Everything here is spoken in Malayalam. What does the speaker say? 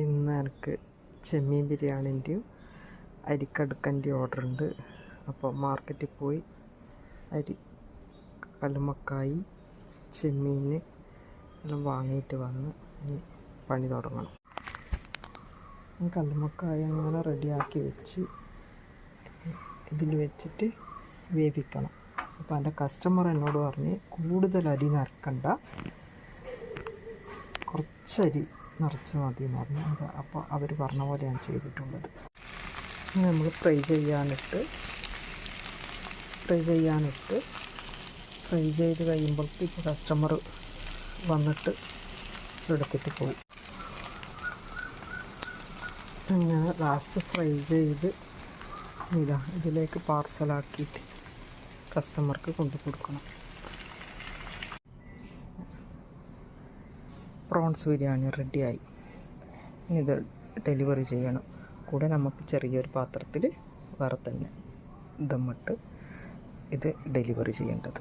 ഇന്ന് എനിക്ക് ചെമ്മീൻ ബിരിയാണിൻ്റെയും അരിക്കടുക്കൻ്റെയും ഓർഡർ ഉണ്ട്. അപ്പോൾ മാർക്കറ്റിൽ പോയി അരി, കല്ലുമ്മക്കായി, ചെമ്മീൻ എല്ലാം വാങ്ങിയിട്ട് വന്ന് പണി തുടങ്ങണം. കല്ലുമ്മക്കായി അങ്ങനെ റെഡിയാക്കി വെച്ച് ഇതിൽ വെച്ചിട്ട് വേവിക്കണം. അപ്പോൾ എൻ്റെ കസ്റ്റമർ എന്നോട് പറഞ്ഞ് കൂടുതൽ അരി നിറക്കണ്ട, കുറച്ചരി നിറച്ച് മതി എന്ന് പറഞ്ഞു. അപ്പോൾ അവർ പറഞ്ഞ പോലെ ഞാൻ ചെയ്തിട്ടുള്ളത്. നമ്മൾ ഫ്രൈ ചെയ്യാനിട്ട് ചെയ്ത് കഴിയുമ്പോഴേക്ക് ഇപ്പോൾ കസ്റ്റമർ വന്നിട്ട് എടുത്തിട്ട് പോയി. അങ്ങനെ ലാസ്റ്റ് ഫ്രൈ ചെയ്ത് ഇതിലേക്ക് പാർസലാക്കിയിട്ട് കസ്റ്റമർക്ക് കൊണ്ടു കൊടുക്കണം. പ്രോൺസ് ബിരിയാണി റെഡിയായി. ഇനി ഇത് ഡെലിവറി ചെയ്യണം. കൂടെ നമുക്ക് ചെറിയൊരു പാത്രത്തിൽ വേറെ തന്നെ ദമ്മിട്ട് ഇത് ഡെലിവറി ചെയ്യേണ്ടത്.